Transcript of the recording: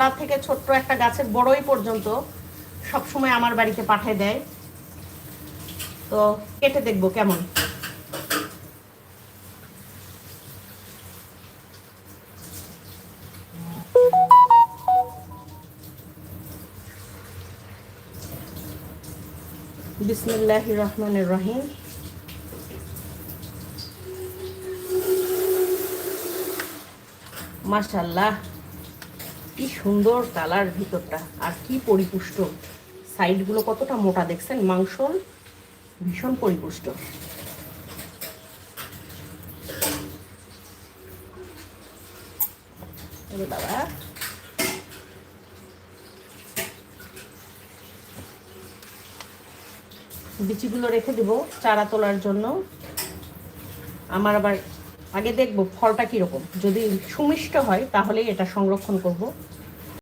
তার থেকে ছোট্ট একটা গাছের বড়ই পর্যন্ত সবসময় আমার বাড়িতে পাঠিয়ে দেয়। তো কেটে দেখবো কেমন। বিসমিল্লাহির রহমানির রহিম। মাশাআল্লাহ, কি সুন্দর কালার ভিতরটা, আর কি পরিপুষ্ট। সাইডগুলো কতটা মোটা দেখছেন, মাংস ভীষণ পরিপুষ্ট। বাবা, বিচিগুলো রেখে দিব চারা তোলার জন্য। আমার আবার আগে দেখবো ফলটা কীরকম, যদি সুমিষ্ট হয় তাহলেই এটা সংরক্ষণ করব।